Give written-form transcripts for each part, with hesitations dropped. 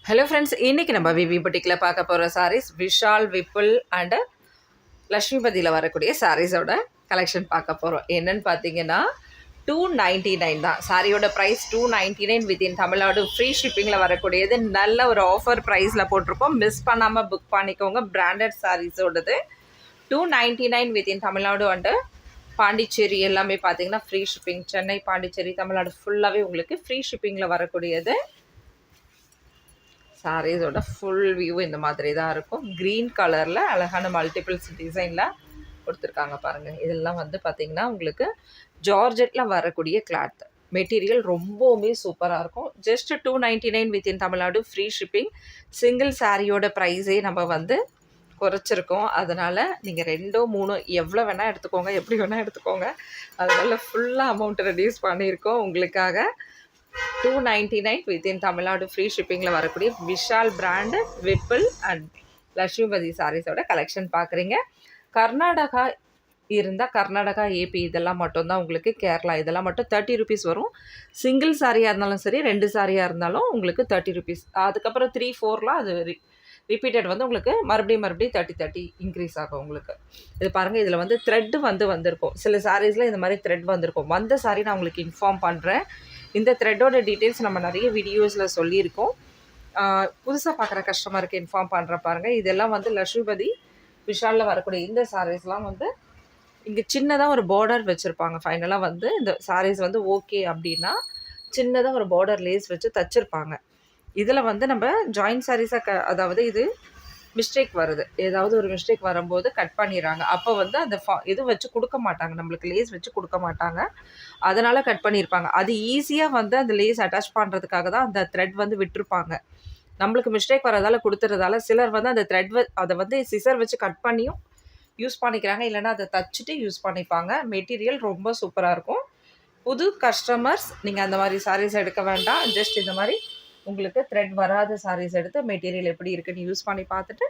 Hello friends, இன்றைக்கி நம்ம விவி புட்டிக்கில் பார்க்க போகிற சாரீஸ் விஷால் விப்புல் அண்டு லக்ஷ்மிபதியில் வரக்கூடிய சாரீஸோட கலெக்ஷன் பார்க்க போகிறோம். என்னென்னு பார்த்தீங்கன்னா 299 தான் சாரியோட ப்ரைஸ். 299 வித்தின் தமிழ்நாடு ஃப்ரீ ஷிப்பிங்கில் வரக்கூடியது. நல்ல ஒரு ஆஃபர் ப்ரைஸில் போட்டிருக்கோம். மிஸ் பண்ணாமல் புக் பண்ணிக்கோங்க. பிராண்டட் சாரீஸோடது 299 வித்தின் தமிழ்நாடு அண்டு பாண்டிச்சேரி எல்லாமே பார்த்தீங்கன்னா ஃப்ரீ ஷிப்பிங். சென்னை, பாண்டிச்சேரி, தமிழ்நாடு ஃபுல்லாகவே உங்களுக்கு ஃப்ரீ ஷிப்பிங்கில் வரக்கூடியது. சாரீஸோட ஃபுல் வியூ இந்த மாதிரி தான் இருக்கும். க்ரீன் கலரில் அழகான மல்டிபிள்ஸ் டிசைனில் கொடுத்துருக்காங்க பாருங்கள். இதெல்லாம் வந்து பார்த்திங்கன்னா உங்களுக்கு ஜார்ஜெட்டில் வரக்கூடிய கிளாத் மெட்டீரியல் ரொம்பவுமே சூப்பராக இருக்கும். Just 299 within Tamil Nadu free shipping. Single சாரியோட ப்ரைஸே நம்ம வந்து குறைச்சிருக்கோம். அதனால் நீங்கள் 2 3 எவ்வளோ வேணால் எடுத்துக்கோங்க, எப்படி வேணால் எடுத்துக்கோங்க. அதனால் ஃபுல்லாக அமௌண்ட் ரெடியூஸ் பண்ணியிருக்கோம் உங்களுக்காக. 299 வித்தின் தமிழ்நாடு ஃப்ரீ ஷிப்பிங்கில் வரக்கூடிய விஷால் பிராண்டு விப்புல் அண்ட் லக்ஷ்மிபதி சாரீஸோட கலெக்ஷன் பார்க்குறீங்க. கர்நாடகா இருந்தால் கர்நாடகா, ஏபி இதெல்லாம் மட்டும்தான் உங்களுக்கு. கேரளா இதெல்லாம் மட்டும் 30 ருபீஸ் வரும். சிங்கிள் சாரியாக இருந்தாலும் சரி, 2 சாரியாக இருந்தாலும் உங்களுக்கு 30 ருபீஸ். அதுக்கப்புறம் 3 4லாம் அது ரிப்பீட்டட் வந்து உங்களுக்கு மறுபடியும் 30 இன்க்ரீஸ் ஆகும் உங்களுக்கு. இது பாருங்கள், இதில் வந்து த்ரெட்டு வந்திருக்கும். சில சாரீஸில் இந்த மாதிரி த்ரெட் வந்திருக்கும். வந்த சாரி நான் உங்களுக்கு இன்ஃபார்ம் பண்ணுறேன். இந்த த்ரெட்டோட டீட்டெயில்ஸ் நம்ம நிறைய வீடியோஸில் சொல்லியிருக்கோம். புதுசாக பார்க்குற கஸ்டமருக்கு இன்ஃபார்ம் பண்ணுற பாருங்கள். இதெல்லாம் வந்து லக்ஷ்மிபதி விஷாலில் வரக்கூடிய இந்த சாரீஸ்லாம் வந்து இங்கே சின்னதாக ஒரு பார்டர் வச்சுருப்பாங்க. ஃபைனலாக வந்து இந்த சாரீஸ் வந்து ஓகே அப்படின்னா சின்னதாக ஒரு பார்டர் லேஸ் வச்சு தச்சுருப்பாங்க. இதில் வந்து நம்ம ஜாயின்ட் சாரீஸாக அதாவது இது மிஸ்டேக் வருது, ஏதாவது ஒரு மிஸ்டேக் வரும்போது கட் பண்ணிடுறாங்க. அப்போ வந்து அந்த இது வச்சு கொடுக்க மாட்டாங்க, நம்மளுக்கு லேஸ் வச்சு கொடுக்க மாட்டாங்க. அதனால் கட் பண்ணியிருப்பாங்க. அது ஈஸியாக வந்து அந்த லேஸ் அட்டாச் பண்ணுறதுக்காக தான் அந்த த்ரெட் வந்து விட்டுருப்பாங்க. நம்மளுக்கு மிஸ்டேக் வரதால கொடுத்துறதால சிலர் வந்து அந்த த்ரெட் அதை வந்து சிசர் வச்சு கட் பண்ணியும் யூஸ் பண்ணிக்கிறாங்க. இல்லைனா அதை தச்சுட்டு யூஸ் பண்ணிப்பாங்க. மெட்டீரியல் ரொம்ப சூப்பராக இருக்கும். புது கஸ்டமர்ஸ் நீங்கள் அந்த மாதிரி சாரீஸ் எடுக்க வேண்டாம். ஜஸ்ட் இந்த மாதிரி உங்களுக்கு த்ரெட் வராத சாரீஸ் எடுத்து மெட்டீரியல் எப்படி இருக்குன்னு யூஸ் பண்ணி பார்த்துட்டு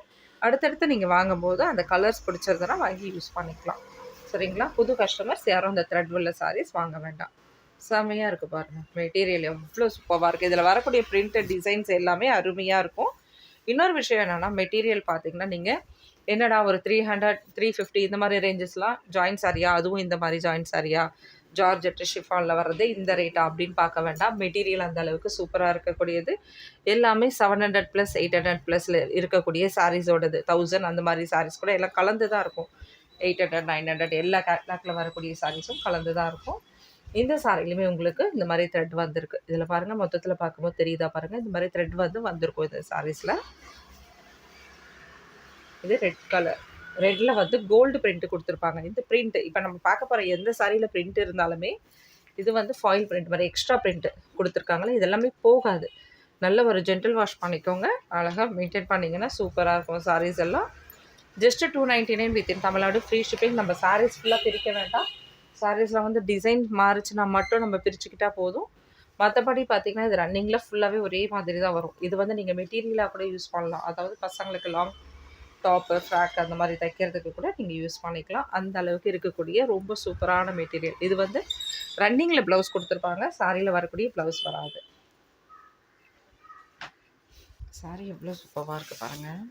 அடுத்தடுத்து நீங்கள் வாங்கும்போது அந்த கலர்ஸ் பிடிச்சிருந்தனா வாங்கி யூஸ் பண்ணிக்கலாம். சரிங்களா? புது கஸ்டமர்ஸ் யாரும் அந்த த்ரெட் உள்ள சாரீஸ் வாங்க வேண்டாம். செம்மையாக இருக்குது பாருங்கள். மெட்டீரியல் எவ்வளோ சூப்பராக இருக்குது. இதில் வரக்கூடிய பிரிண்டட் டிசைன்ஸ் எல்லாமே அருமையாக இருக்கும். இன்னொரு விஷயம் என்னென்னா, மெட்டீரியல் பார்த்திங்கன்னா நீங்கள் என்னடா ஒரு 300 350 இந்த மாதிரி ரேஞ்சஸ்லாம் ஜாயின்ட் சாரியா, அதுவும் இந்த மாதிரி ஜாயின்ட் சாரியா, ஜார்ஜெட்டு ஷிஃபானில் வர்றது இந்த ரேட்டா அப்படின்னு பார்க்க வேண்டாம். மெட்டீரியல் அந்த அளவுக்கு சூப்பராக இருக்கக்கூடியது. எல்லாமே 700 + 800 +ல் இருக்கக்கூடிய சாரீஸோடது. 1000 அந்த மாதிரி சாரீஸ் கூட எல்லாம் கலந்து தான் இருக்கும். 800 900 எல்லா கேட்லாக்கில் வரக்கூடிய சாரீஸும் கலந்து தான் இருக்கும். இந்த சாரிலையுமே உங்களுக்கு இந்த மாதிரி த்ரெட் வந்திருக்கு. இதில் பாருங்கள், மொத்தத்தில் பார்க்கும்போது தெரியுதா பாருங்கள், இந்த மாதிரி த்ரெட் வந்திருக்கும் இந்த சாரீஸில். இது ரெட் கலர். ரெட்டில் வந்து கோல்டு பிரிண்ட் கொடுத்துருப்பாங்க. இந்த பிரிண்ட் இப்போ நம்ம பார்க்க போகிற எந்த சாரியில் பிரிண்ட் இருந்தாலுமே இது வந்து ஃபாயில் பிரிண்ட் மாதிரி எக்ஸ்ட்ரா பிரிண்ட் கொடுத்துருக்காங்களே, இதெல்லாமே போகாது. நல்ல ஒரு ஜென்டில் வாஷ் பண்ணிக்கோங்க. அழகாக மெயின்டைன் பண்ணிங்கன்னா சூப்பராக இருக்கும் சாரீஸ் எல்லாம். Just 299 within Tamil Nadu free shipping. நம்ம சாரீஸ் ஃபுல்லாக பிரிக்க வேண்டாம். சாரீஸில் வந்து டிசைன் மாறிச்சுன்னா மட்டும் நம்ம பிரிச்சுக்கிட்டால் போதும். மற்றபடி பார்த்திங்கன்னா இது ரன்னிங்கில் ஃபுல்லாகவே ஒரே மாதிரி தான் வரும். இது வந்து நீங்கள் மெட்டீரியலாக கூட யூஸ் பண்ணலாம். அதாவது பசங்களுக்கு லாங் டாப்பு, ஃப்ராக் அந்த மாதிரி தைக்கிறதுக்கு கூட நீங்கள் யூஸ் பண்ணிக்கலாம். அந்த அளவுக்கு இருக்கக்கூடிய ரொம்ப சூப்பரான மெட்டீரியல். இது வந்து ரன்னிங்கில் ப்ளவுஸ் கொடுத்துருப்பாங்க. சாரியில் வரக்கூடிய ப்ளவுஸ் வராது. சாரி எவ்வளோ சூப்பராக இருக்குது பாருங்கள்.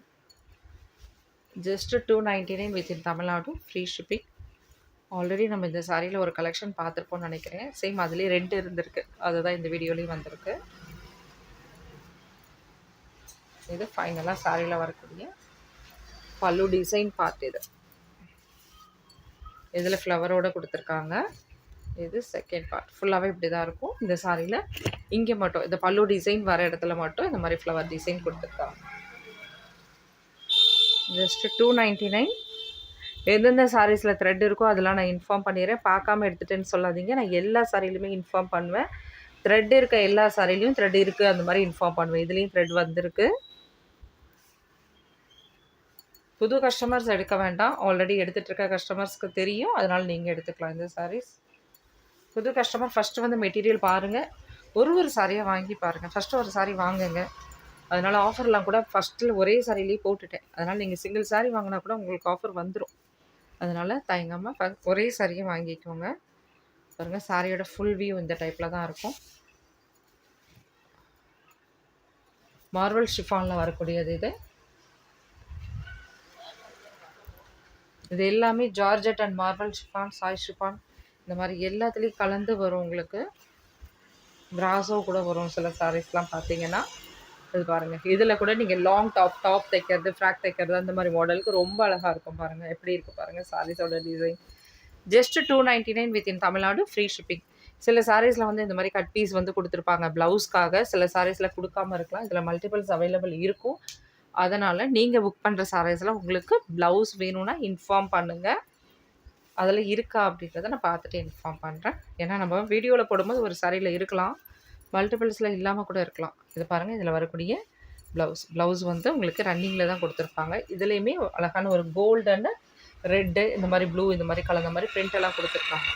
Just 299 within Tamil Nadu free shipping. Already நம்ம இந்த சாரியில் ஒரு கலெக்ஷன் பார்த்துருப்போம்னு நினைக்கிறேன். சேம் அதுலேயே 2 இருந்திருக்கு. அதுதான் இந்த வீடியோலேயும் வந்திருக்கு. இது ஃபைனலாக சாரியில் வரக்கூடிய பல்லு டிசைன் பார்ட். இதில் ஃப்ளவரோடு கொடுத்துருக்காங்க. இது செகண்ட் பார்ட். ஃபுல்லாகவே இப்படி தான் இருக்கும். இந்த சாரியில் இங்கே மட்டும் இந்த பல்லு டிசைன் வர இடத்துல மட்டும் இந்த மாதிரி ஃப்ளவர் டிசைன் கொடுத்துருக்காங்க. ஜஸ்ட்டு 299. எந்தெந்த சாரீஸில் த்ரெட் இருக்கோ அதெல்லாம் நான் இன்ஃபார்ம் பண்ணிடுறேன். பார்க்காம எடுத்துகிட்டேன்னு சொல்லாதீங்க. நான் எல்லா சாரிலையுமே இன்ஃபார்ம் பண்ணுவேன். த்ரெட் இருக்க எல்லா சாரிலையும் த்ரெட் இருக்குது அந்த மாதிரி இன்ஃபார்ம் பண்ணுவேன். இதுலேயும் த்ரெட் வந்திருக்கு. புது கஸ்டமர்ஸ் எடுக்க வேண்டாம். ஆல்ரெடி எடுத்துகிட்டு இருக்க கஸ்டமர்ஸ்க்கு தெரியும். அதனால் நீங்கள் எடுத்துக்கலாம் இந்த சாரீஸ். புது கஸ்டமர் ஃபஸ்ட்டு வந்து மெட்டீரியல் பாருங்கள். ஒரு சாரியாக வாங்கி பாருங்கள். ஃபஸ்ட்டு ஒரு சாரி வாங்குங்க. அதனால் ஆஃபர்லாம் கூட ஃபஸ்ட்டில் ஒரே சாரிலேயே போட்டுட்டேன். அதனால் நீங்கள் சிங்கிள் சாரி வாங்கினா கூட உங்களுக்கு ஆஃபர் வந்துடும். அதனால் தயங்காமல் ஒரே சாரியை வாங்கிக்கோங்க. பாருங்கள், சாரியோட ஃபுல் வியூ இந்த டைப்பில் தான் இருக்கும். மார்வல் ஷிஃபானில் வரக்கூடியது இது. இது எல்லாமே georgette and Marvel chiffon, Sai chiffon இந்த மாதிரி எல்லாத்துலேயும் கலந்து வரும் உங்களுக்கு. பிராசோ கூட வரும் சில சாரீஸ்லாம் பார்த்தீங்கன்னா. இது பாருங்கள், இதில் கூட நீங்கள் லாங் டாப் தைக்கிறது, ஃப்ராக் தைக்கிறது அந்த மாதிரி மாடலுக்கு ரொம்ப அழகாக இருக்கும் பாருங்கள். எப்படி இருக்குது பாருங்கள் சாரீஸோட design. Just 299 within Tamil Nadu, free shipping. சில சாரீஸில் வந்து இந்த மாதிரி கட் பீஸ் வந்து கொடுத்துருப்பாங்க ப்ளவுஸ்க்காக, சில சாரீஸில் கொடுக்காமல் இருக்கலாம். இதில் மல்டிபிள்ஸ் அவைலபிள் இருக்கும். அதனால் நீங்கள் புக் பண்ணுற சாரீஸில் உங்களுக்கு ப்ளவுஸ் வேணும்னா இன்ஃபார்ம் பண்ணுங்கள். அதில் இருக்கா அப்படின்றத நான் பார்த்துட்டு இன்ஃபார்ம் பண்ணுறேன். ஏன்னா நம்ம வீடியோவில் போடும்போது ஒரு சாரியில் இருக்கலாம், மல்டிபிள்ஸில் இல்லாமல் கூட இருக்கலாம். இது பாருங்கள், இதில் வரக்கூடிய ப்ளவுஸ் வந்து உங்களுக்கு ரன்னிங்கில் தான் கொடுத்துருப்பாங்க. இதுலேயுமே அழகான ஒரு கோல்டன்னு ரெட்டு இந்த மாதிரி ப்ளூ இந்த மாதிரி கலந்த மாதிரி பிரிண்ட் எல்லாம் கொடுத்துருக்காங்க.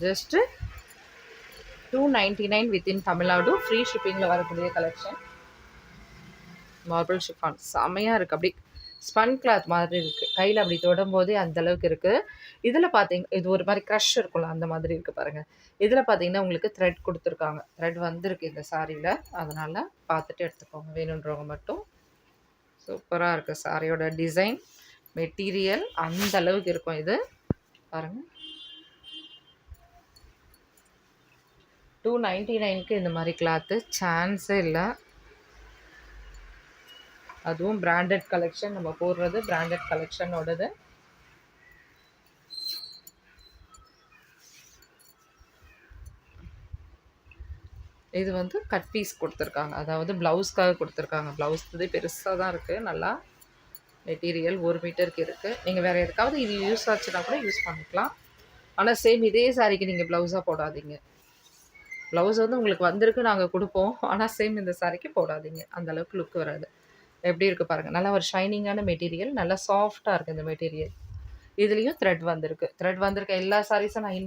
ஜஸ்ட்டு 299 வித்தின் தமிழ்நாடு, ஃப்ரீ ஷிப்பிங்கில் வரக்கூடிய கலெக்ஷன். மார்பிள் ஷிஃபான் செமையாக இருக்குது. அப்படி ஸ்பன் கிளாத் மாதிரி இருக்குது, கையில் அப்படி தொடும் போதே அந்தளவுக்கு இருக்குது. இதில் பார்த்தீங்க இது ஒரு மாதிரி க்ரஷ் இருக்கும்ல அந்த மாதிரி இருக்குது பாருங்கள். இதில் பார்த்தீங்கன்னா உங்களுக்கு த்ரெட் கொடுத்துருக்காங்க, த்ரெட் வந்திருக்கு இந்த சாரியில். அதனால் பார்த்துட்டு எடுத்துக்கோங்க வேணுன்றவங்க மட்டும். சூப்பராக இருக்குது சாரியோட டிசைன், மெட்டீரியல் அந்த அளவுக்கு இருக்கும். இது பாருங்கள், 299க்கு இந்த மாதிரி கிளாத்து சான்ஸே இல்லை. அதுவும் பிராண்டட் கலெக்ஷன், நம்ம போடுறது பிராண்டட் கலெக்ஷனோடது. இது வந்து கட் பீஸ் கொடுத்துருக்காங்க, அதாவது ப்ளவுஸ்க்காக கொடுத்துருக்காங்க. ப்ளவுஸ் வந்து பெருசாக தான் இருக்குது, நல்லா மெட்டீரியல் 1 மீட்டருக்கு இருக்குது. நீங்கள் வேறு எதுக்காவது இது யூஸ் ஆச்சுன்னா கூட யூஸ் பண்ணிக்கலாம். ஆனால் சேம் இதே சாரிக்கு நீங்கள் ப்ளவுஸாக போடாதீங்க. ப்ளவுஸ் வந்து உங்களுக்கு வந்திருக்கு, நாங்கள் கொடுப்போம். ஆனால் சேம் இந்த சாரிக்கு போடாதீங்க, அந்தளவுக்கு லுக் வராது. எப்படி இருக்குது பாருங்கள், நல்லா ஒரு ஷைனிங்கான மெட்டீரியல், நல்லா சாஃப்டாக இருக்குது இந்த மெட்டீரியல். இதுலேயும் த்ரெட் வந்திருக்கு எல்லா சாரீஸும் நான்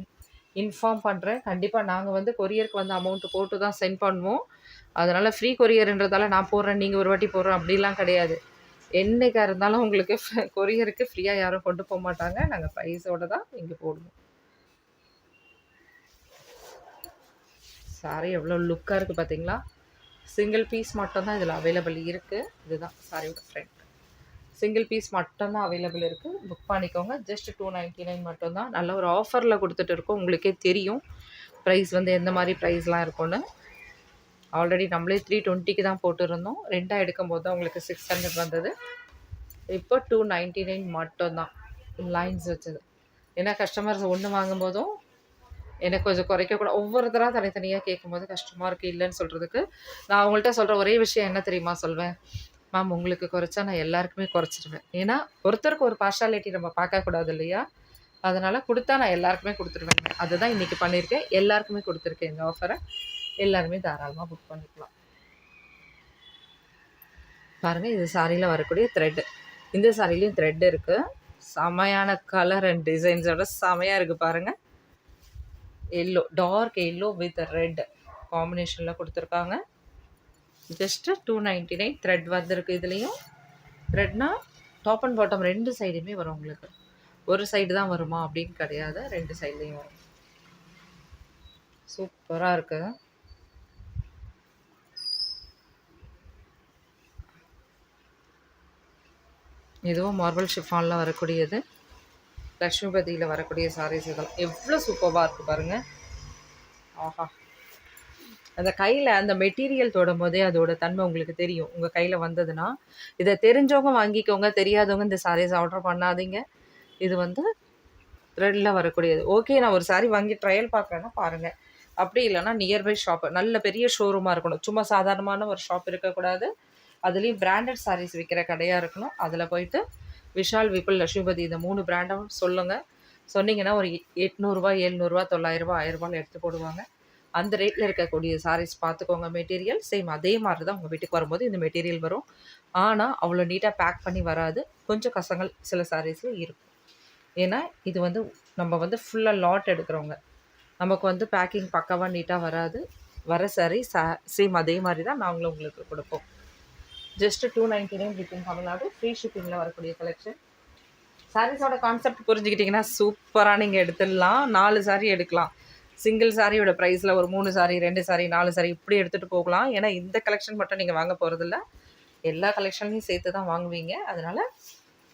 இன்ஃபார்ம் பண்ணுறேன். கண்டிப்பாக நாங்கள் வந்து கொரியருக்கு வந்து அமௌண்ட்டு போட்டு தான் சென்ட் பண்ணுவோம். அதனால் ஃப்ரீ கொரியர்ன்றதால நான் போடுறேன், நீங்கள் ஒரு வாட்டி போடுறோம் அப்படிலாம் கிடையாது. என்றைக்காக இருந்தாலும் உங்களுக்கு கொரியருக்கு ஃப்ரீயாக யாரும் கொண்டு போக மாட்டாங்க. நாங்கள் ப்ரைஸோடு தான் இங்கே போடுவோம். சாரி எவ்வளோ லுக்காக இருக்குது பார்த்தீங்களா. சிங்கிள் பீஸ் மட்டும்தான் இதில் அவைலபிள் இருக்குது. இதுதான் சாரியோட ஃப்ரண்ட், சிங்கிள் பீஸ் மட்டும்தான் அவைலபிள் இருக்குது. புக் பண்ணிக்கோங்க. ஜஸ்ட் 299 மட்டும்தான். நல்ல ஒரு ஆஃபரில் கொடுத்துட்டு இருக்கோம். உங்களுக்கே தெரியும் ப்ரைஸ் வந்து எந்த மாதிரி ப்ரைஸ்லாம் இருக்கும்னு. ஆல்ரெடி நம்மளே 320க்கு தான் போட்டுருந்தோம். ரெண்டாக எடுக்கும்போது தான் உங்களுக்கு 600 வந்தது. இப்போ 299 மட்டும்தான் லைன்ஸ் வச்சது. ஏன்னா கஸ்டமர்ஸ் ஒன்று வாங்கும்போதும் எனக்கு கொஞ்சம் குறைக்கக்கூட, ஒவ்வொருத்தராக தனித்தனியாக கேட்கும்போது கஷ்டமாக இருக்குது இல்லைன்னு சொல்கிறதுக்கு. நான் அவங்கள்ட்ட சொல்கிற ஒரே விஷயம் என்ன தெரியுமா சொல்வேன், மேம் உங்களுக்கு குறைச்சா நான் எல்லாருக்குமே குறைச்சிடுவேன். ஏன்னா ஒருத்தருக்கு ஒரு பார்ஷாலிட்டி நம்ம பார்க்கக்கூடாது இல்லையா. அதனால் கொடுத்தா நான் எல்லாருக்குமே கொடுத்துருவேன். அதுதான் இன்றைக்கி பண்ணியிருக்கேன், எல்லாருக்குமே கொடுத்துருக்கேன் இந்த ஆஃபரை. எல்லாருமே தாராளமாக புக் பண்ணிக்கலாம். பாருங்கள், இது சாரியில் வரக்கூடிய த்ரெட்டு. இந்த சாரிலையும் த்ரெட் இருக்குது. செமையான கலர் அண்ட் டிசைன்ஸோட செமையாக இருக்குது பாருங்கள். Yellow, dark yellow with red காம்பினேஷனில் கொடுத்துருக்காங்க. ஜஸ்ட்டு 299. த்ரெட் வந்திருக்கு. இதுலேயும் த்ரெட்னா டாப் அண்ட் பாட்டம் 2 சைடுமே வரும் உங்களுக்கு. ஒரு சைடு தான் வருமா அப்படின்னு கிடையாது, 2 சைட்லேயும் வரும். சூப்பராக இருக்குது. இதுவும் மார்பிள் ஷிஃபானில் வரக்கூடியது, லக்ஷ்மிபதியில் வரக்கூடிய சாரீஸ். இதெல்லாம் எவ்வளோ சூப்பராக இருக்குது பாருங்கள். ஆஹா, அந்த கையில் அந்த மெட்டீரியல் தொடும் போதே அதோட தன்மை உங்களுக்கு தெரியும். உங்கள் கையில் வந்ததுன்னா இதை தெரிஞ்சவங்க வாங்கிக்கோங்க, தெரியாதவங்க இந்த சாரீஸ் ஆர்டர் பண்ணாதீங்க. இது வந்து த்ரெட்டில் வரக்கூடியது. ஓகே, நான் ஒரு சாரீ வாங்கி ட்ரையல் பார்க்குறேன்னா பாருங்கள். அப்படி இல்லைனா நியர்பை ஷாப்பு, நல்ல பெரிய ஷோரூமாக இருக்கணும். சும்மா சாதாரணமான ஒரு ஷாப் இருக்கக்கூடாது. அதுலேயும் பிராண்டட் சாரீஸ் விற்கிற கடையாக இருக்கணும். அதில் போயிட்டு விஷால், விபுல், லக்ஷ்மிபதி இந்த 3 பிராண்டும் சொல்லுங்கள். சொன்னீங்கன்னா ஒரு 800 700 900 1000 எடுத்து போடுவாங்க. அந்த ரேட்டில் இருக்கக்கூடிய சாரீஸ் பார்த்துக்கோங்க. மெட்டீரியல் சேம் அதே மாதிரி தான் உங்கள் வீட்டுக்கு வரும்போது இந்த மெட்டீரியல் வரும். ஆனால் அவ்வளோ நீட்டாக பேக் பண்ணி வராது. கொஞ்சம் கசங்கள் சில சாரீஸில் இருக்கும். ஏன்னா இது வந்து நம்ம வந்து ஃபுல்லாக லாட் எடுக்கிறவங்க, நமக்கு வந்து பேக்கிங் பக்காவாக நீட்டாக வராது. வர சாரீ சேம் அதே மாதிரி தான் நாங்களும் உங்களுக்கு கொடுப்போம். ஜஸ்ட்டு 299 வித்தின் தமிழ்நாடு, ஃப்ரீ ஷிப்பிங்கில் வரக்கூடிய கலெக்ஷன். சாரீஸோட கான்செப்ட் புரிஞ்சுக்கிட்டிங்கன்னா சூப்பராக நீங்கள் எடுத்துடலாம். 4 சாரீ எடுக்கலாம். சிங்கிள் சாரியோட ப்ரைஸில் ஒரு 3 சாரி 2 சாரி 4 சாரி இப்படி எடுத்துகிட்டு போகலாம். ஏன்னா இந்த கலெக்ஷன் மட்டும் நீங்கள் வாங்க போகிறதில்ல, எல்லா கலெக்ஷன்லையும் சேர்த்து தான் வாங்குவீங்க. அதனால்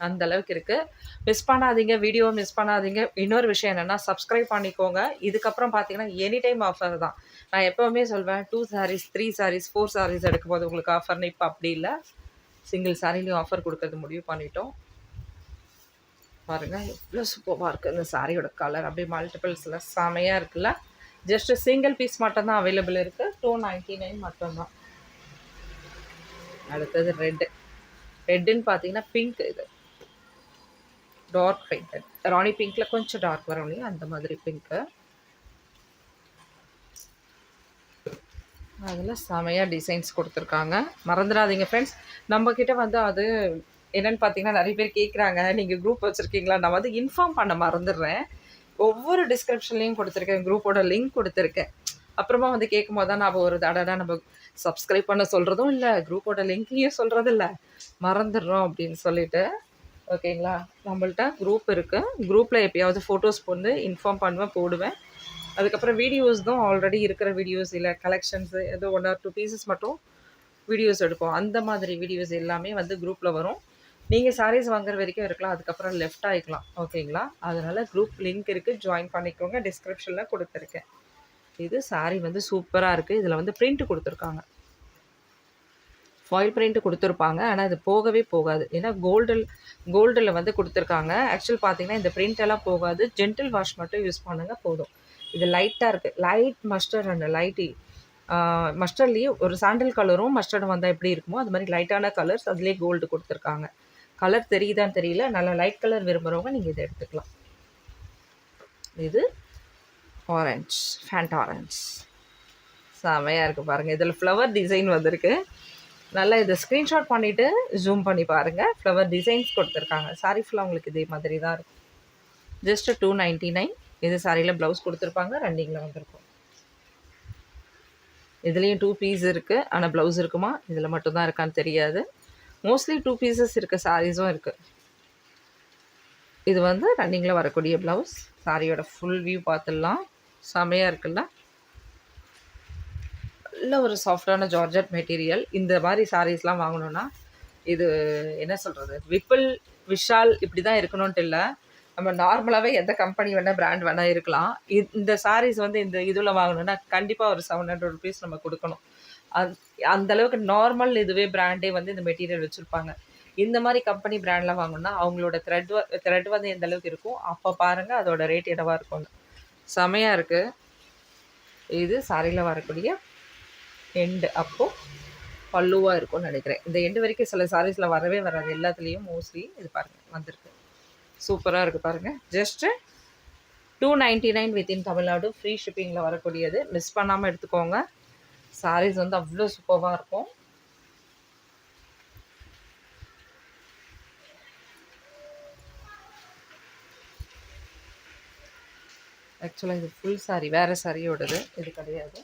அந்த அளவுக்கு இருக்குது. மிஸ் பண்ணாதீங்க, வீடியோ மிஸ் பண்ணாதீங்க. இன்னொரு விஷயம் என்னென்னா சப்ஸ்கிரைப் பண்ணிக்கோங்க. இதுக்கப்புறம் பார்த்தீங்கன்னா எனி டைம் ஆஃபர் தான். நான் எப்போவுமே சொல்வேன் 2 சாரீஸ் 3 சாரீஸ் 4 சாரீஸ் எடுக்கும்போது உங்களுக்கு ஆஃபர்னு. இப்போ அப்படி இல்லை, சிங்கிள் சாரிலையும் ஆஃபர் கொடுக்கறது முடிவு பண்ணிட்டோம். பாருங்கள் எவ்வளோ சூப்பராக இருக்குது இந்த சாரியோட கலர். அப்படியே மல்டிபிள்ஸில் செமையாக இருக்குல்ல. ஜஸ்ட்டு சிங்கிள் பீஸ் மட்டும்தான் அவைலபிள் இருக்குது. 299 மட்டும்தான். அடுத்தது ரெட்டுன்னு பார்த்தீங்கன்னா பிங்க். இது டார்க் பிங்க், ராணி பிங்க்கில் கொஞ்சம் டார்க் வரும் இல்லையா, அந்த மாதிரி பிங்க்கு. அதில் செமையாக டிசைன்ஸ் கொடுத்துருக்காங்க. மறந்துடாதீங்க ஃப்ரெண்ட்ஸ். நம்மக்கிட்ட வந்து அது என்னென்னு பார்த்தீங்கன்னா நிறைய பேர் கேட்குறாங்க, நீங்கள் குரூப் வச்சுருக்கீங்களா? நான் வந்து இன்ஃபார்ம் பண்ண மறந்துடுறேன். ஒவ்வொரு டிஸ்கிரிப்ஷன்லேயும் கொடுத்துருக்கேன், குரூப்போட லிங்க் கொடுத்துருக்கேன். அப்புறமா வந்து கேட்கும் போது தான் நான் ஒரு தடவை நம்ம சப்ஸ்கிரைப் பண்ண சொல்கிறதும் இல்லை, குரூப்போட லிங்க்கையும் சொல்கிறது இல்லை, மறந்துடுறோம் அப்படின்னு சொல்லிட்டு. ஓகேங்களா, நம்மள்ட்ட குரூப் இருக்குது. குரூப்பில் எப்போயாவது ஃபோட்டோஸ் போட்டு இன்ஃபார்ம் பண்ணுவேன், போடுவேன். அதுக்கப்புறம் வீடியோஸ் தான் ஆல்ரெடி இருக்கிற வீடியோஸ், இல்லை கலெக்ஷன்ஸு ஏதோ 1 or 2 பீசஸ் மட்டும் வீடியோஸ் எடுப்போம். அந்த மாதிரி வீடியோஸ் எல்லாமே வந்து குரூப்பில் வரும். நீங்கள் சாரீஸ் வாங்குற வரைக்கும் இருக்கலாம், அதுக்கப்புறம் லெஃப்ட் ஆகிக்கலாம். ஓகேங்களா, அதனால் குரூப் லிங்க் இருக்குது, ஜாயின் பண்ணிக்கோங்க. டிஸ்கிரிப்ஷனில் கொடுத்துருக்கேன். இது சாரீ வந்து சூப்பராக இருக்குது. இதில் வந்து பிரிண்ட் கொடுத்துருக்காங்க, ஃபாயில் பிரிண்ட் கொடுத்துருப்பாங்க. ஆனால் அது போகவே போகாது, ஏன்னா கோல்டில் வந்து கொடுத்துருக்காங்க. ஆக்சுவல் பார்த்தீங்கன்னா இந்த பிரிண்ட் எல்லாம் போகாது. ஜென்டில் வாஷ் மட்டும் யூஸ் பண்ணுங்கள் போதும். இது லைட்டாக இருக்குது, லைட் மஸ்டர்ட் அண்ட் லைட்டி மஸ்டர்ட்லேயே ஒரு சாண்டில் கலரும் மஸ்டர்டும் வந்தால் எப்படி இருக்குமோ அது மாதிரி லைட்டான கலர்ஸ், அதுலேயே கோல்டு கொடுத்துருக்காங்க. கலர் தெரியுதான்னு தெரியல, நல்லா லைட் கலர் விரும்புகிறவங்க நீங்கள் இதை எடுத்துக்கலாம். இது ஆரஞ்ச், ஃபேண்ட் ஆரஞ்ச் செமையாக இருக்குது பாருங்கள். இதில் ஃப்ளவர் டிசைன் வந்திருக்கு. நல்லா இதை ஸ்க்ரீன்ஷாட் பண்ணிவிட்டு ஜூம் பண்ணி பாருங்கள். ஃப்ளவர் டிசைன்ஸ் கொடுத்துருக்காங்க. சாரீ ஃபுல்லாக உங்களுக்கு இதே மாதிரி தான் இருக்கும். ஜஸ்ட்டு 299. இது சாரியில் ப்ளவுஸ் கொடுத்துருப்பாங்க, ரன்னிங்கில் வந்திருக்கும். இதுலேயும் 2 பீஸ் இருக்குது, ஆனால் ப்ளவுஸ் இருக்குமா இதில் மட்டும்தான் இருக்கான்னு தெரியாது. மோஸ்ட்லி 2 பீசஸ் இருக்க சாரீஸும் இருக்குது. இது வந்து ரன்னிங்கில் வரக்கூடிய ப்ளவுஸ். சாரியோட ஃபுல் வியூ பார்த்துடலாம். செமையாக இருக்குல்ல, நல்ல ஒரு சாஃப்டான ஜார்ஜட் மெட்டீரியல். இந்த மாதிரி சாரீஸ்லாம் வாங்கணுன்னா இது என்ன சொல்கிறது, விப்பிள், விஷால் இப்படி தான் இருக்கணும்ன்ட்டு இல்லை. நம்ம நார்மலாகவே எந்த கம்பெனி வேணால் பிராண்ட் வேணால் இருக்கலாம். இந்த சாரீஸ் வந்து இந்த இதில் வாங்கணுன்னா கண்டிப்பாக ஒரு 700 ருபீஸ் நம்ம கொடுக்கணும். அந்தளவுக்கு நார்மல் இதுவே பிராண்டே வந்து இந்த மெட்டீரியல் வச்சுருப்பாங்க. இந்த மாதிரி கம்பெனி பிராண்ட்லாம் வாங்கணுன்னா அவங்களோட த்ரெட் வந்து எந்த அளவுக்கு இருக்கும், அப்போ பாருங்கள் அதோட ரேட் என்னவா இருக்கும்னு. செமையாக இருக்குது. இது சாரியில் வரக்கூடிய எண்டு, அப்போது பல்லுவாக இருக்கும்னு நினைக்கிறேன். இந்த எண்டு வரைக்கும் சில சாரீஸில் வரவே வராது, எல்லாத்துலேயும் மோஸ்ட்லி. இது பாருங்கள் வந்திருக்கு, சூப்பராக இருக்குது பாருங்கள். ஜஸ்ட்டு 299 வித்தின் தமிழ்நாடு, ஃப்ரீ ஷிப்பிங்கில் வரக்கூடியது. மிஸ் பண்ணாமல் எடுத்துக்கோங்க. சாரீஸ் வந்து அவ்வளோ சூப்பராக இருக்கும். ஆக்சுவலாக இது ஃபுல் சாரீ, வேறு சாரியோடது, இது கிடையாது.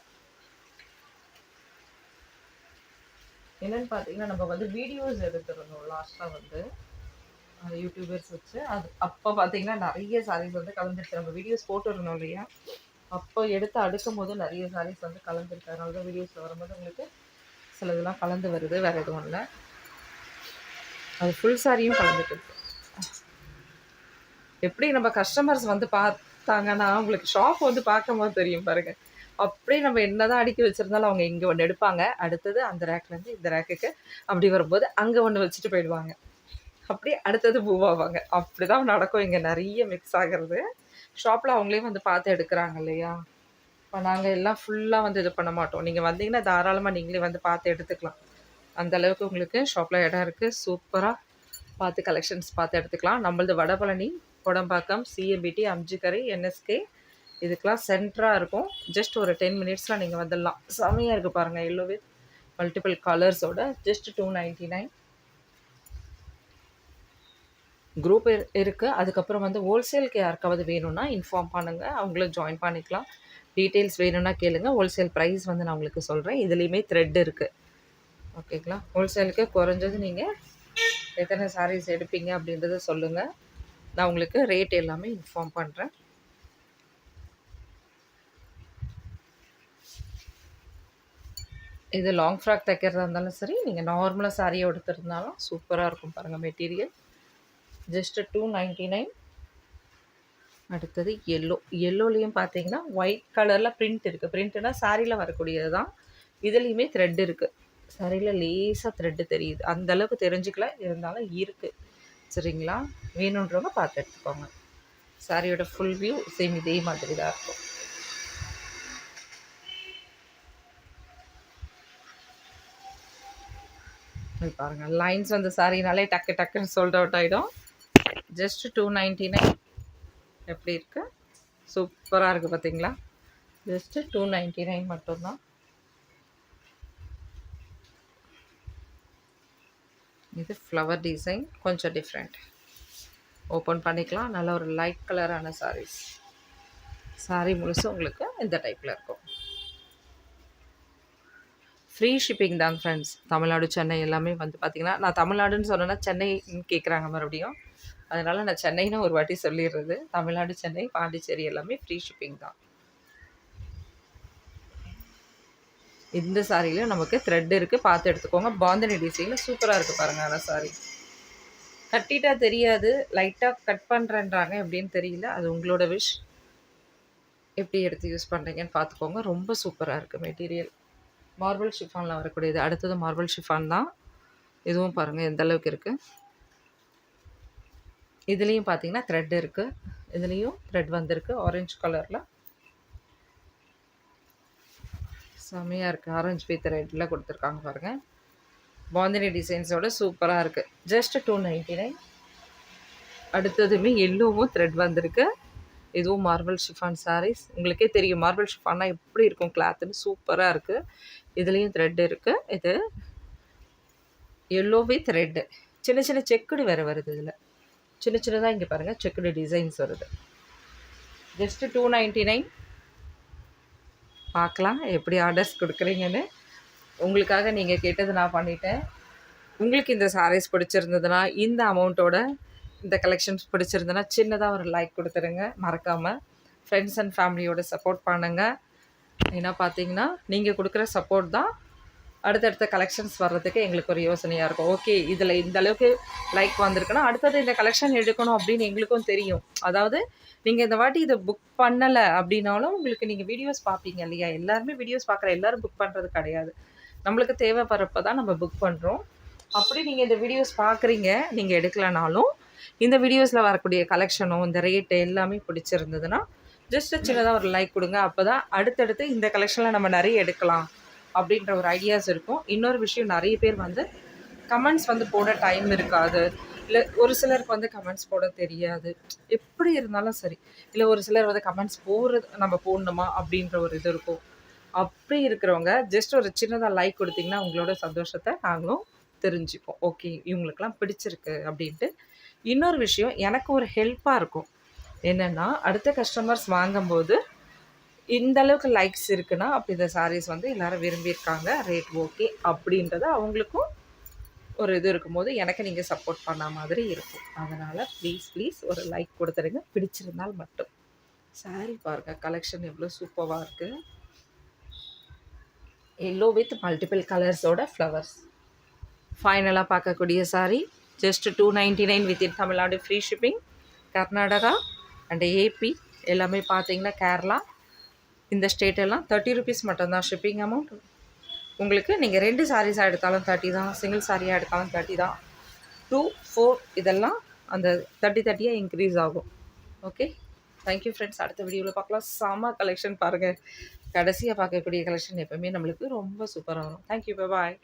என்னென்னு பார்த்தீங்கன்னா நம்ம வந்து வீடியோஸ் எடுத்துருந்தோம் லாஸ்ட்டாக வந்து யூடியூபர்ஸ் வச்சு. அது அப்போ பார்த்தீங்கன்னா நிறைய சாரீஸ் வந்து கலந்துருச்சு. நம்ம வீடியோஸ் போட்டுருந்தோம் இல்லையா, அப்போ எடுத்து அடுக்கும் போது நிறைய சாரீஸ் வந்து கலந்துருக்கு. அதனால தான் வீடியோஸில் வரும்போது உங்களுக்கு சில இதெல்லாம் கலந்து வருது, வேறு எதுவும் இல்லை. அது ஃபுல் சாரியும் கலந்துட்டு இருக்கு. எப்படி நம்ம கஸ்டமர்ஸ் வந்து பார்த்தாங்கன்னா உங்களுக்கு ஷாப் வந்து பார்க்கும் போது தெரியும் பாருங்கள். அப்படியே நம்ம என்னதான் அடுக்கி வச்சுருந்தாலும் அவங்க இங்கே ஒன்று எடுப்பாங்க, அடுத்தது அந்த ரேக்லேருந்து இந்த ரேக்குக்கு அப்படி வரும்போது அங்கே ஒன்று வச்சுட்டு போயிடுவாங்க, அப்படியே அடுத்தது மூவ் ஆவாங்க. அப்படி தான் நடக்கும். இங்கே நிறைய மிக்ஸ் ஆகிறது. ஷாப்பில் அவங்களே வந்து பார்த்து எடுக்கிறாங்க இல்லையா. இப்போ நாங்கள் எல்லாம் ஃபுல்லாக வந்து இது பண்ண மாட்டோம். நீங்கள் வந்தீங்கன்னா தாராளமாக நீங்களே வந்து பார்த்து எடுத்துக்கலாம். அந்தளவுக்கு உங்களுக்கு ஷாப்பில் இடம் இருக்குது. சூப்பராக பார்த்து கலெக்ஷன்ஸ் பார்த்து எடுத்துக்கலாம். நம்மளது வடபழனி, கொடம்பாக்கம், சிஎம்பிடி, அம்ஜிக்கரை, என்எஸ்கே இதுக்கெலாம் சென்டராக இருக்கும். ஜஸ்ட் ஒரு 10 மினிட்ஸில் நீங்கள் வந்துடலாம். செமையாக இருக்குது பாருங்கள், எல்லோ வித் மல்டிபிள் கலர்ஸோட. ஜஸ்ட் 299. குரூப் இருக்குது. அதுக்கப்புறம் வந்து ஹோல்சேலுக்கு யாருக்காவது வேணும்னா இன்ஃபார்ம் பண்ணுங்கள், அவங்களும் ஜாயின் பண்ணிக்கலாம். டீட்டெயில்ஸ் வேணும்னா கேளுங்க. ஹோல்சேல் ப்ரைஸ் வந்து நான் உங்களுக்கு சொல்கிறேன். இதுலேயுமே த்ரெட் இருக்குது. ஓகேங்களா, ஹோல்சேலுக்கு குறைஞ்சது நீங்கள் எத்தனை சாரீஸ் எடுப்பீங்க அப்படின்றத சொல்லுங்கள். நான் உங்களுக்கு ரேட் எல்லாமே இன்ஃபார்ம் பண்ணுறேன். இது லாங் ஃப்ராக் தைக்கிறதா இருந்தாலும் சரி, நீங்கள் நார்மலாக சாரியை எடுத்துருந்தாலும் சூப்பராக இருக்கும் பாருங்கள் மெட்டீரியல். ஜஸ்ட்டு 299. அடுத்தது எல்லோ. எல்லோலேயும் பார்த்தீங்கன்னா ஒயிட் கலரில் பிரிண்ட் இருக்குது. பிரிண்ட்டுனா சாரியில் வரக்கூடியது தான். இதுலேயுமே த்ரெட் இருக்குது. சாரியில் லேசாக த்ரெட்டு தெரியுது. அந்தளவுக்கு தெரிஞ்சுக்கல, இருந்தாலும் இருக்குது. சரிங்களா? வேணுன்றவங்க பார்த்து எடுத்துக்கோங்க. சாரியோட ஃபுல் வியூ சேம் இதே மாதிரி தான் இருக்கும். பாருங்கள் லைன்ஸ் வந்து சாரினாலே டக்கு டக்குன்னு சோல்ட் அவுட் ஆகிடும். ஜஸ்ட் 299. எப்படி இருக்குது? சூப்பராக இருக்குது பார்த்தீங்களா? ஜஸ்ட்டு 299 மட்டும்தான். இது ஃப்ளவர் டிசைன் கொஞ்சம் டிஃப்ரெண்ட். ஓப்பன் பண்ணிக்கலாம். நல்ல ஒரு லைட் கலரான சாரீஸ். சாரீ முழுசும் உங்களுக்கு இந்த டைப்பில் இருக்கும். ஃப்ரீ ஷிப்பிங் தாங்க ஃப்ரெண்ட்ஸ். தமிழ்நாடு, சென்னை எல்லாமே வந்து பார்த்திங்கன்னா, நான் தமிழ்நாடுன்னு சொன்னேன்னா சென்னைன்னு கேட்குறாங்க மறுபடியும். அதனால் நான் சென்னைன்னு ஒரு வாட்டி சொல்லிடுறது. தமிழ்நாடு, சென்னை, பாண்டிச்சேரி எல்லாமே ஃப்ரீ ஷிப்பிங் தான். இந்த சாரியில நமக்கு த்ரெட் இருக்குது, பார்த்து எடுத்துக்கோங்க. பாந்தினி டிசைனில் சூப்பராக இருக்குது பாருங்கள். ஆனால் சாரி கட்டிட்டா தெரியாது, லைட்டாக கட் பண்ணுறேன்றாங்க, எப்படின்னு தெரியல. அது உங்களோட விஷ். எப்படி எடுத்து யூஸ் பண்ணுறீங்கன்னு பார்த்துக்கோங்க. ரொம்ப சூப்பராக இருக்குது மெட்டீரியல். மார்பிள் ஷிஃபானில் வரக்கூடியது. அடுத்தது மார்பிள் ஷிஃபான் தான். இதுவும் பாருங்கள் எந்த அளவுக்கு இருக்குது. இதுலேயும் பார்த்தீங்கன்னா த்ரெட் இருக்குது. இதுலேயும் த்ரெட் வந்திருக்கு ஆரஞ்சு கலரில். செம்மையாக இருக்குது. ஆரஞ்சு வித் ரெட்டில் கொடுத்துருக்காங்க பாருங்கள். பாந்தினி டிசைன்ஸோட சூப்பராக இருக்குது. ஜஸ்ட் 299. அடுத்ததுமே எல்லோவும் த்ரெட் வந்திருக்கு. இதுவும் மார்பிள் ஷிஃபான் சாரீஸ். உங்களுக்கே தெரியும் மார்பிள் ஷிஃபான்னா எப்படி இருக்கும் கிளாத்துன்னு. சூப்பராக இருக்குது. இதுலேயும் த்ரெட் இருக்குது. இது எல்லோ வித் ரெட்டு. சின்ன சின்ன செக்குடு வேறு வருது. இதில் சின்ன சின்னதாக இங்கே பாருங்கள் செக்குடு டிசைன்ஸ் வருது. ஜஸ்ட்டு 299. பார்க்கலாம் எப்படி ஆர்டர்ஸ் கொடுக்குறீங்கன்னு. உங்களுக்காக நீங்கள் கேட்டது நான் பண்ணிட்டேன். உங்களுக்கு இந்த சாரீஸ் பிடிச்சிருந்ததுன்னா, இந்த அமௌண்ட்டோட இந்த கலெக்ஷன்ஸ் பிடிச்சிருந்ததுன்னா சின்னதாக ஒரு லைக் கொடுத்துருங்க. மறக்காமல் ஃப்ரெண்ட்ஸ் அண்ட் ஃபேமிலியோட சப்போர்ட் பண்ணுங்கள். ஏன்னா பார்த்தீங்கன்னா நீங்கள் கொடுக்குற சப்போர்ட் தான் அடுத்தடுத்த கலெக்ஷன்ஸ் வர்றதுக்கு எங்களுக்கு ஒரு யோசனையாக இருக்கும். ஓகே, இதில் இந்த அளவுக்கு லைக் வந்திருக்குன்னா அடுத்தது இந்த கலெக்ஷன் எடுக்கணும் அப்படின்னு எங்களுக்கும் தெரியும். அதாவது நீங்கள் இந்த வாட்டி இதை புக் பண்ணலை அப்படின்னாலும் உங்களுக்கு நீங்கள் வீடியோஸ் பார்ப்பீங்க இல்லையா? எல்லாருமே வீடியோஸ் பார்க்குற எல்லோரும் புக் பண்ணுறது கிடையாது. நம்மளுக்கு தேவைப்படுறப்ப தான் நம்ம புக் பண்ணுறோம். அப்படி நீங்கள் இந்த வீடியோஸ் பார்க்குறீங்க, நீங்கள் எடுக்கலைனாலும் இந்த வீடியோஸில் வரக்கூடிய கலெக்ஷனும் இந்த ரேட்டு எல்லாமே பிடிச்சிருந்ததுன்னா ஜஸ்ட்டு சின்னதாக ஒரு லைக் கொடுங்க. அப்போ தான் அடுத்தடுத்து இந்த கலெக்ஷனில் நம்ம நிறைய எடுக்கலாம் அப்படின்ற ஒரு ஐடியாஸ் இருக்கும். இன்னொரு விஷயம், நிறைய பேர் வந்து கமெண்ட்ஸ் வந்து போட டைம் இருக்காது, இல்லை ஒரு சிலருக்கு வந்து கமெண்ட்ஸ் போட தெரியாது. எப்படி இருந்தாலும் சரி, இல்லை ஒரு சிலர் வந்து கமெண்ட்ஸ் நம்ம போடணுமா அப்படின்ற ஒரு இது இருக்கும். அப்படி இருக்கிறவங்க ஜஸ்ட் ஒரு சின்னதாக லைக் கொடுத்தீங்கன்னா உங்களோட சந்தோஷத்தை நாங்களும் தெரிஞ்சுப்போம். ஓகே, இவங்களுக்கெல்லாம் பிடிச்சிருக்கு அப்படின்ட்டு. இன்னொரு விஷயம், எனக்கு ஒரு ஹெல்ப்பாக இருக்கும் என்னென்னா, அடுத்த கஸ்டமர்ஸ் வாங்கும்போது இந்த அளவுக்கு லைக்ஸ் இருக்குன்னா அப்படி இந்த சாரீஸ் வந்து எல்லோரும் விரும்பியிருக்காங்க, ரேட் ஓகே அப்படின்றத அவங்களுக்கும் ஒரு இது இருக்கும்போது எனக்கு நீங்கள் சப்போர்ட் பண்ண மாதிரி இருக்கும். அதனால் ப்ளீஸ் ஒரு லைக் கொடுத்துருங்க, பிடிச்சிருந்தால் மட்டும். சாரீ பாருங்கள், கலெக்ஷன் எவ்வளோ சூப்பராக இருக்குது. எல்லோ வித் மல்டிபிள் கலர்ஸோட ஃப்ளவர்ஸ். ஃபைனலாக பார்க்கக்கூடிய sari just 299 within Tamil Nadu, free shipping. Karnataka and AP எல்லாமே பார்த்தீங்கன்னா கேரளா, இந்த ஸ்டேட்டெல்லாம் 30 ருபீஸ் மட்டும்தான் ஷிப்பிங் அமௌண்ட். உங்களுக்கு நீங்கள் 2 சாரீஸாக எடுத்தாலும் 30 தான், சிங்கிள் சாரியாக எடுத்தாலும் 30 தான். 2, 4 இதெல்லாம் அந்த 30 இன்க்ரீஸ் ஆகும். Okay, thank you friends. அடுத்த வீடியோவில் பார்க்கலாம். செம கலெக்ஷன் பாருங்கள். கடைசியாக பார்க்கக்கூடிய கலெக்ஷன் எப்போவுமே நம்மளுக்கு ரொம்ப சூப்பராக வரும். தேங்க்யூ, பாய்.